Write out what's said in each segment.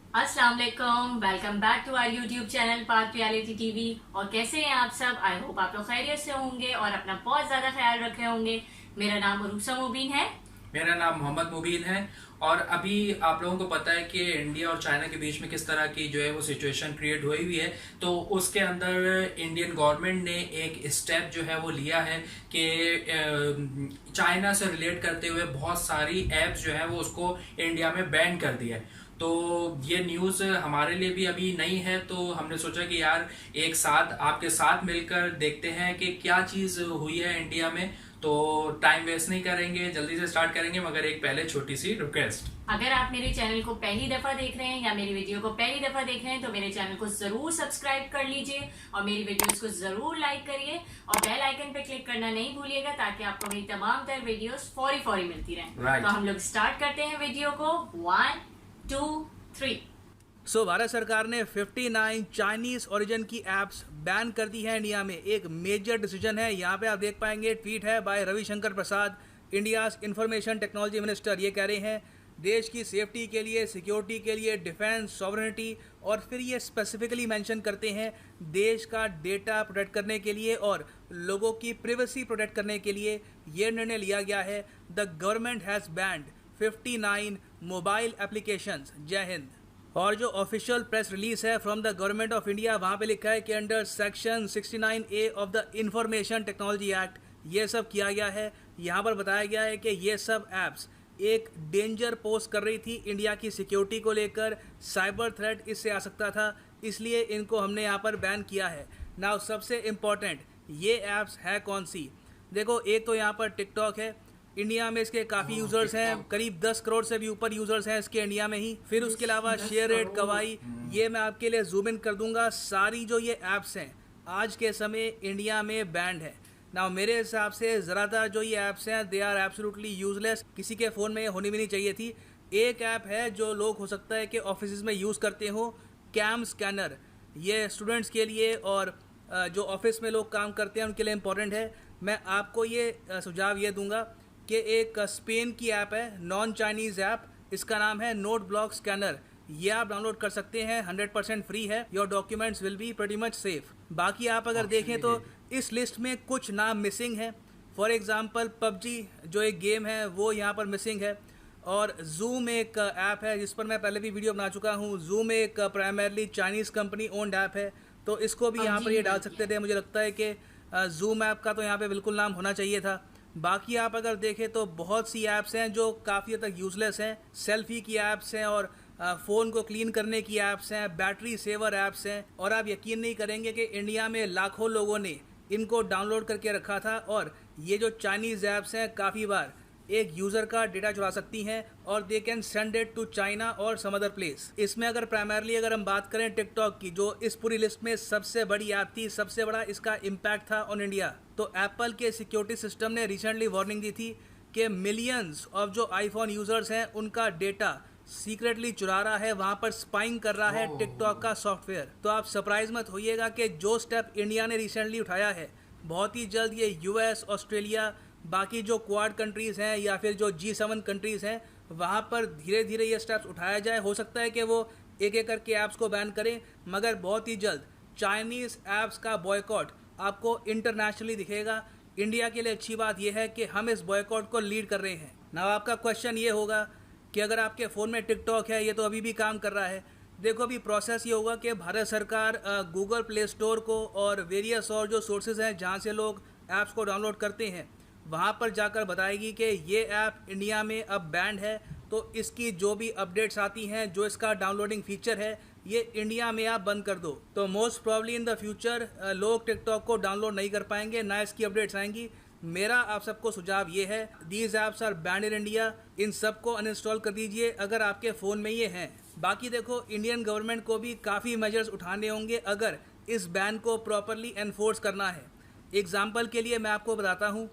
अस्सलाम वालेकुम, welcome back to our YouTube channel Pak reality TV. और कैसे हैं आप सब? आई होप आप लोग खैरियत से होंगे और अपना बहुत ज़्यादा ख्याल रख रहे होंगे। मेरा नाम रूसा मुबीन है। मेरा नाम मोहम्मद मुबीन है। और अभी आप लोगों को पता है कि इंडिया और चाइना के बीच में किस तरह की जो है वो सिचुएशन क्रिएट हुई हुई है। तो उसके अंदर इंडियन गवर्नमेंट ने एक स्टेप जो है वो लिया है कि चाइना से रिलेट करते हुए बहुत सारी एप्स जो है वो उसको इंडिया में बैन कर दिया है। तो ये न्यूज़ हमारे लिए भी अभी नई है, तो हमने सोचा कि यार एक साथ आपके साथ मिलकर देखते हैं कि क्या चीज़ हुई है इंडिया में। तो टाइम वेस्ट नहीं करेंगे, जल्दी से स्टार्ट करेंगे, मगर एक पहले छोटी सी रिक्वेस्ट। अगर आप मेरे चैनल को पहली दफा देख रहे हैं या मेरी वीडियो को पहली दफा देख रहे हैं तो मेरे चैनल को जरूर सब्सक्राइब कर लीजिए और मेरी वीडियोस को जरूर लाइक करिए और बेल आइकन पे क्लिक करना नहीं भूलिएगा ताकि आपको मेरी तमाम तर वीडियोस फौरी फौरी मिलती रहें। Right. तो हम लोग स्टार्ट करते हैं वीडियो को। 1 2 3। भारत सरकार ने 59 चाइनीज ओरिजिन की एप्स बैन कर दी है इंडिया में। एक मेजर डिसीजन है। यहाँ पे आप देख पाएंगे, ट्वीट है बाय रविशंकर प्रसाद, इंडियाज इंफॉर्मेशन टेक्नोलॉजी मिनिस्टर। ये कह रहे हैं देश की सेफ्टी के लिए, सिक्योरिटी के लिए, डिफेंस, सॉवरेनिटी, और फिर ये स्पेसिफिकली मेंशन करते हैं देश का डेटा प्रोटेक्ट करने के लिए और लोगों की प्रिवेसी प्रोटेक्ट करने के लिए ये निर्णय लिया गया है। The government has band 59 mobile applications. जय हिंद। और जो ऑफिशियल प्रेस रिलीज है from the government of India, वहाँ पे लिखा है कि under section 69A of the information technology act ये सब किया गया है। यहाँ पर बताया गया है कि ये सब एप्स एक डेंजर पोज कर रही थी इंडिया की सिक्योरिटी को लेकर। साइबर थ्रेट इससे आ सकता था, इसलिए इनको हमने यहाँ पर बैन किया है। नाउ सबसे इम्पॉर्टेंट, ये एप्स है कौन सी? देखो, एक तो यहाँ पर टिकटॉक है। इंडिया में इसके काफ़ी यूज़र्स हैं, करीब 10 करोड़ से भी ऊपर यूज़र्स हैं इसके इंडिया में ही। फिर उसके अलावा शेयरइट, कवाई, ये मैं आपके लिए जूम इन कर दूंगा। सारी जो ये ऐप्स हैं आज के समय इंडिया में बैंड है। ना मेरे हिसाब से ज़्यादातर जो ये ऐप्स हैं दे आर एब्सोल्युटली यूजलेस। किसी के फ़ोन में ये होनी भी नहीं चाहिए थी। एक ऐप है जो लोग हो सकता है कि ऑफिस में यूज़ करते हो, कैम स्कैनर। ये स्टूडेंट्स के लिए और जो ऑफिस में लोग काम करते हैं उनके लिए इम्पोर्टेंट है। मैं आपको ये सुझाव ये दूंगा कि एक स्पेन की ऐप है, नॉन चाइनीज़ ऐप, इसका नाम है नोट ब्लॉक स्कैनर। ये आप डाउनलोड कर सकते हैं, 100% फ्री है। Your documents will be pretty much safe. बाकी आप अगर देखें तो इस लिस्ट में कुछ नाम मिसिंग है। फॉर एग्जांपल पबजी जो एक गेम है वो यहाँ पर मिसिंग है। और जूम एक ऐप है जिस पर मैं पहले भी वीडियो बना चुका हूँ। जूम एक primarily Chinese company owned app है, तो इसको भी यहाँ पर ये डाल सकते थे। मुझे लगता है कि जूम ऐप का तो यहाँ पे बिल्कुल नाम होना चाहिए था। बाकी आप अगर देखें तो बहुत सी ऐप्स हैं जो काफ़ी हद तक यूज़लेस हैं। सेल्फी की ऐप्स हैं और फ़ोन को क्लीन करने की ऐप्स हैं, बैटरी सेवर ऐप्स हैं। और आप यकीन नहीं करेंगे कि इंडिया में लाखों लोगों ने इनको डाउनलोड करके रखा था। और ये जो चाइनीज़ ऐप्स हैं काफ़ी बार एक यूज़र का डेटा चुरा सकती हैं और they can send it to China और सम अदर प्लेस। इसमें अगर प्राइमरली अगर हम बात करें टिकटॉक की, जो इस पूरी लिस्ट में सबसे बड़ी ऐप थी, सबसे बड़ा इसका इम्पैक्ट था ऑन इंडिया, तो एप्पल के सिक्योरिटी सिस्टम ने रिसेंटली वार्निंग दी थी कि मिलियंस ऑफ जो आईफोन यूज़र्स हैं उनका डेटा सीक्रेटली चुरा रहा है, वहाँ पर स्पाइंग कर रहा है टिकटॉक का सॉफ्टवेयर। तो आप सरप्राइज मत होइएगा कि जो स्टेप इंडिया ने रिसेंटली उठाया है, बहुत ही जल्द ये यूएस, ऑस्ट्रेलिया, बाकी जो क्वाड कंट्रीज़ हैं या फिर जो G7 कंट्रीज़ हैं वहाँ पर धीरे धीरे ये स्टेप्स उठाया जाए। हो सकता है कि वो एक एक करके ऐप्स को बैन करें, मगर बहुत ही जल्द चाइनीज़ ऐप्स का बॉयकॉट आपको इंटरनेशनली दिखेगा। इंडिया के लिए अच्छी बात यह है कि हम इस बॉयकॉट को लीड कर रहे हैं। ना आपका क्वेश्चन ये होगा कि अगर आपके फ़ोन में टिकटॉक है, ये तो अभी भी काम कर रहा है। देखो, अभी प्रोसेस ये होगा कि भारत सरकार गूगल प्ले स्टोर को और वेरियस और जो सोर्सेज हैं जहाँ से लोग ऐप्स को डाउनलोड करते हैं वहाँ पर जाकर बताएगी कि ये ऐप इंडिया में अब बैंड है। तो इसकी जो भी अपडेट्स आती हैं, जो इसका डाउनलोडिंग फीचर है, ये इंडिया में आप बंद कर दो। तो most probably in the future लोग टिकटॉक को डाउनलोड नहीं कर पाएंगे, ना इसकी अपडेट्स आएंगी। मेरा आप सबको सुझाव ये है, these apps are banned in India. इन सबको अनइंस्टॉल कर दीजिए अगर आपके फ़ोन में ये हैं। बाकी देखो, इंडियन गवर्नमेंट को भी काफ़ी मेजर्स उठाने होंगे अगर इस बैन को प्रॉपरली एनफोर्स करना है। एग्जाम्पल के लिए मैं आपको बताता हूँ,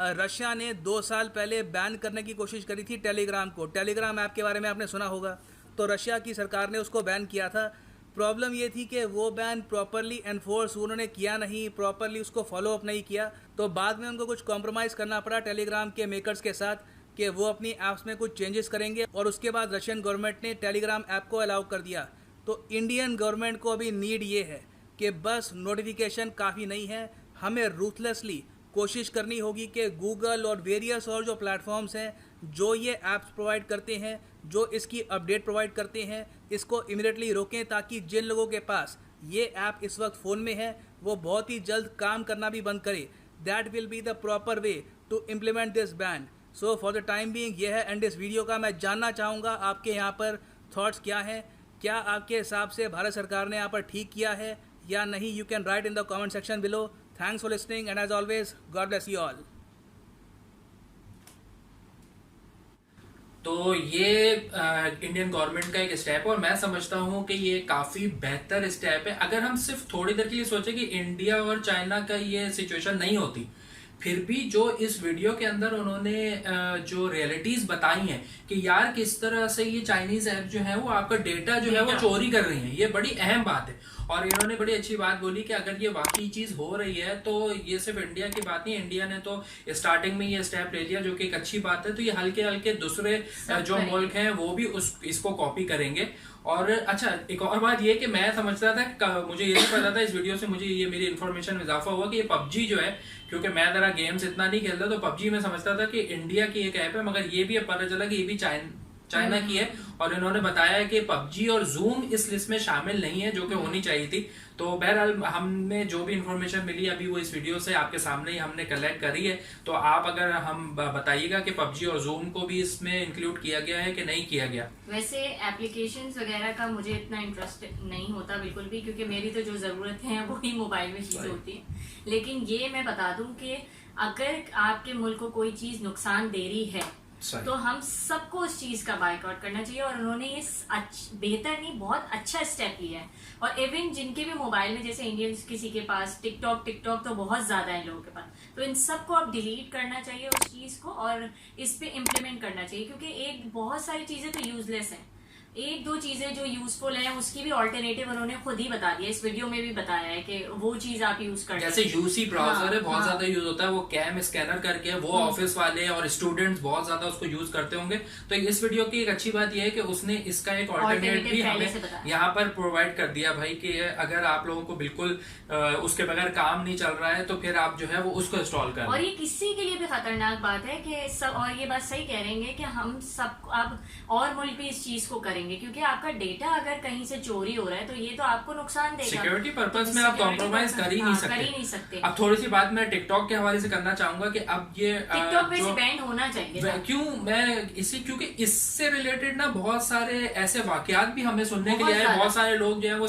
रशिया ने 2 साल पहले बैन करने की कोशिश करी थी टेलीग्राम को। टेलीग्राम ऐप के बारे में आपने सुना होगा। तो रशिया की सरकार ने उसको बैन किया था। प्रॉब्लम ये थी कि वो बैन प्रॉपरली एनफोर्स उन्होंने किया नहीं, प्रॉपरली उसको फॉलो अप नहीं किया। तो बाद में उनको कुछ कॉम्प्रोमाइज़ करना पड़ा टेलीग्राम के मेकर्स के साथ। कि वो अपनी ऐप्स में कुछ चेंजेस करेंगे और उसके बाद रशियन गवर्नमेंट ने टेलीग्राम ऐप को अलाउ कर दिया। तो इंडियन गवर्नमेंट को अभी नीड ये है कि बस नोटिफिकेशन काफ़ी नहीं है, हमें रूथलेसली कोशिश करनी होगी कि गूगल और वेरियस और जो प्लेटफॉर्म्स हैं जो ये ऐप्स प्रोवाइड करते हैं, जो इसकी अपडेट प्रोवाइड करते हैं, इसको इमीडिएटली रोकें ताकि जिन लोगों के पास ये ऐप इस वक्त फ़ोन में है वो बहुत ही जल्द काम करना भी बंद करे। That will be the proper way to implement this ban. So for the time being ये है एंड इस वीडियो का। मैं जानना चाहूँगा आपके यहाँ पर थॉट्स क्या हैं, क्या आपके हिसाब से भारत सरकार ने यहाँ पर ठीक किया है या नहीं? You can write in the comment section below. Thanks for listening and as always God bless you all. तो ये इंडियन गवर्नमेंट का एक स्टेप है और मैं समझता हूँ कि ये काफी बेहतर स्टेप है। अगर हम सिर्फ थोड़ी देर के लिए सोचे कि इंडिया और चाइना का ये सिचुएशन नहीं होती, फिर भी जो इस वीडियो के अंदर उन्होंने जो रियलिटीज बताई हैं कि यार किस तरह से ये चाइनीज ऐप जो है वो आपका डेटा जो है वो चोरी कर रही है, ये बड़ी अहम बात है। और इन्होंने बड़ी अच्छी बात बोली कि अगर ये वाकई चीज हो रही है तो ये सिर्फ इंडिया की बात नहीं, इंडिया ने तो स्टार्टिंग में ये स्टेप ले लिया जो कि एक अच्छी बात है। तो ये हल्के हल्के दूसरे जो मुल्क हैं वो भी इसको कॉपी करेंगे। और अच्छा, एक और बात ये कि मैं समझता था, मुझे ये नहीं पता था, इस वीडियो से मुझे ये मेरी इन्फॉर्मेशन में इजाफा हुआ कि ये पबजी जो है, क्योंकि मैं जरा गेम्स इतना नहीं खेलता, तो पबजी में समझता था कि इंडिया की एक ऐप है, मगर ये भी अब पता चला कि ये भी चाइना की है। और इन्होंने बताया कि पबजी और जूम इस लिस्ट में शामिल नहीं है, जो कि होनी चाहिए थी। तो बहरहाल हमने जो भी इंफॉर्मेशन मिली अभी वो इस वीडियो से आपके सामने ही हमने कलेक्ट करी है। तो आप अगर हम बताइएगा कि पबजी और जूम को भी इसमें इंक्लूड किया गया है कि नहीं किया गया। वैसे एप्लीकेशंस वगैरह का मुझे इतना इंटरेस्ट नहीं होता बिल्कुल भी, क्योंकि मेरी तो जो जरूरत है वो ही मोबाइल में चीज होती है। लेकिन ये मैं बता दूं कि अगर आपके मुल्क को कोई चीज नुकसान दे रही है तो हम सबको उस चीज का बायकॉट करना चाहिए। और उन्होंने ये बेहतर नहीं, बहुत अच्छा स्टेप लिया है। और इवन जिनके भी मोबाइल में, जैसे इंडियंस किसी के पास टिकटॉक तो बहुत ज्यादा है लोगों के पास, तो इन सबको अब डिलीट करना चाहिए उस चीज को और इस पे इम्प्लीमेंट करना चाहिए। क्योंकि एक बहुत सारी चीजें तो यूजलेस हैं, एक दो चीजें जो यूजफुल है उसकी भी ऑल्टरनेटिव उन्होंने खुद ही बता दिया, इस वीडियो में भी बताया है कि वो चीज आप यूज कर, जैसे यूसी ब्राउजर है, बहुत ज्यादा यूज होता है, वो कैम स्कैनर करके वो ऑफिस वाले और स्टूडेंट्स बहुत ज्यादा उसको यूज करते होंगे। तो इस वीडियो की एक अच्छी बात यह है कि उसने इसका एक ऑल्टरनेट भी हमें यहाँ पर प्रोवाइड कर दिया भाई, कि अगर आप लोगों को बिल्कुल उसके बगैर काम नहीं चल रहा है तो फिर आप जो है वो उसको इंस्टॉल कर। और ये किसी के लिए भी खतरनाक बात है कि सब, और ये बात सही कह रहे हैं कि हम सब अब और मुल्क भी इस चीज को करेंगे, क्योंकि आपका डेटा अगर कहीं से चोरी हो रहा है तो ये तो आपको नुकसान देगा। सिक्योरिटी पर्पस में आप कॉम्प्रोमाइज कर ही नहीं सकते। अब थोड़ी सी बात मैं टिकटॉक के हवाले से करना चाहूंगा कि अब ये टिकटॉक पे से बैन होना चाहिए। क्यों मैं क्योंकि इससे रिलेटेड ना बहुत सारे ऐसे वाकयात भी हमें सुनने के लिए आए। बहुत सारे लोग जो है वो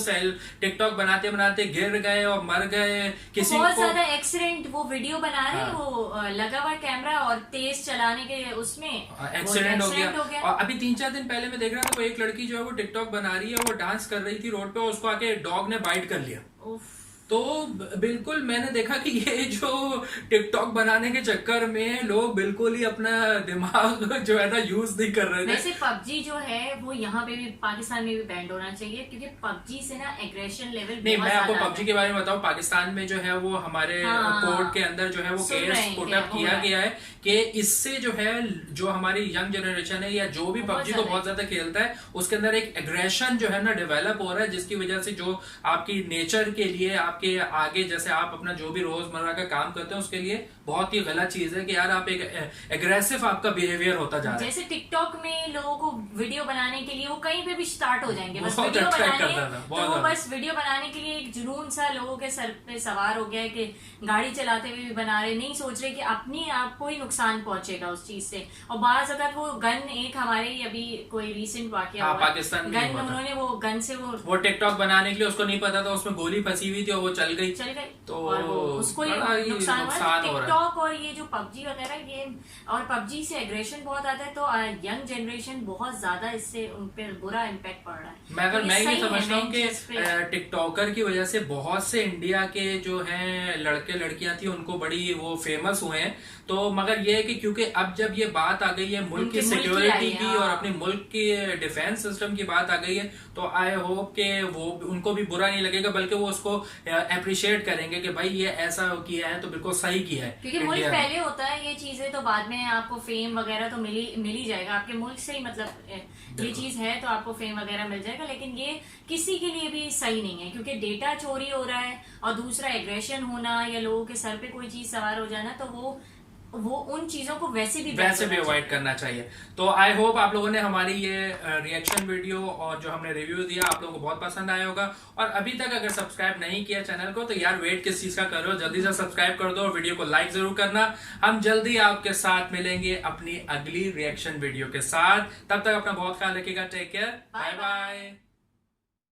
टिकटॉक बनाते बनाते गिर गए और मर गए, किसी बहुत ज्यादा एक्सीडेंट, वो वीडियो बना रहे हैं, वो लगा हुआ कैमरा और तेज चलाने के उसमें एक्सीडेंट हो गया। और अभी 3-4 दिन पहले मैं देख रहा था, वो एक लड़की जो है वो टिकटॉक बना रही है, वो डांस कर रही थी रोड पे, उसको आके डॉग ने बाइट कर लिया। तो बिल्कुल मैंने देखा कि ये जो टिकटॉक बनाने के चक्कर में लोग बिल्कुल ही अपना दिमाग जो है ना यूज नहीं कर रहे थे। वैसे पबजी जो है वो यहाँ पे भी, पाकिस्तान में भी बैंड होना चाहिए, क्योंकि पबजी से ना एग्रेशन लेवल नहीं, मैं आपको पबजी के बारे में बताऊं, पाकिस्तान में जो है वो हमारे कोर्ट के अंदर जो है वो केस पुट अप किया गया है कि इससे जो है जो हमारी यंग जनरेशन है या जो भी पबजी को बहुत ज्यादा खेलता है उसके अंदर एक एग्रेशन जो है ना डेवलप हो रहा है, जिसकी वजह से जो आपकी नेचर के लिए आपके आगे, जैसे आप अपना जो भी रोजमर्रा का काम करते हैं उसके लिए बहुत ही गलत चीज है कि यार आप एक एग्रेसिव आपका बिहेवियर होता जा रहा है। जैसे टिकटॉक में लोगों को वीडियो बनाने के लिए वो कहीं पे भी स्टार्ट हो जाएंगे, बस वीडियो बनाने, बस वीडियो बनाने के लिए एक जुनून सा लोगों के सर पे सवार हो गया है कि गाड़ी चलाते हुए भी बना रहे, नहीं सोच रहे कि अपनी आप को ही नुकसान पहुंचेगा उस चीज से। और बाज अगर वो गन, एक हमारे ही अभी कोई रिसेंट वाकया हुआ पाकिस्तान में, गन उन्होंने वो गन से वो टिकटॉक बनाने के लिए उसको नहीं पता था उसमें गोली फंसी हुई थी और वो चल गई, तो उसको नुकसान हुआ। टिकटॉक और ये जो पबजी वगैरह ये, और पबजी से एग्रेशन बहुत आता है, तो यंग जनरेशन बहुत ज्यादा इससे उन पर बुरा इम्पैक्ट पड़ रहा है। मैं ये समझता हूँ कि टिकटॉकर की वजह से बहुत से इंडिया के जो हैं लड़के लड़कियां थी उनको बड़ी वो फेमस हुए हैं। तो मगर मतलब ये है कि क्योंकि अब जब ये बात आ गई है मुल्क की उनके मुल्क की सिक्योरिटी आई है, की हाँ। और अपने मुल्क की डिफेंस सिस्टम की बात आ गई है, तो आई होप कि वो उनको भी बुरा नहीं लगेगा, बल्कि वो उसको अप्रिशिएट करेंगे कि भाई ये ऐसा किया है तो बिल्कुल सही किया है क्योंकि मुल्क इंडिया ने। पहले होता है ये चीजें, तो बाद में आपको फेम वगैरह तो मिल ही जाएगा आपके मुल्क से ही, मतलब ये बिल्कुल। चीज है तो आपको फेम वगैरह मिल जाएगा, लेकिन ये किसी के लिए भी सही नहीं है, क्योंकि डेटा चोरी हो रहा है और दूसरा एग्रेशन होना या लोगों के सर पे कोई चीज सवार हो जाना, तो वो उन चीजों को वैसे भी अवॉइड करना चाहिए। तो आई होप आप लोगों ने हमारी ये रिएक्शन वीडियो और जो हमने रिव्यू दिया आप लोगों को बहुत पसंद आया होगा। और अभी तक अगर सब्सक्राइब नहीं किया चैनल को तो यार वेट किस चीज का करो, जल्दी से सब्सक्राइब कर दो और वीडियो को लाइक जरूर करना। हम जल्दी आपके साथ मिलेंगे अपनी अगली रिएक्शन वीडियो के साथ, तब तक अपना बहुत ख्याल रखिएगा। Take care, bye bye.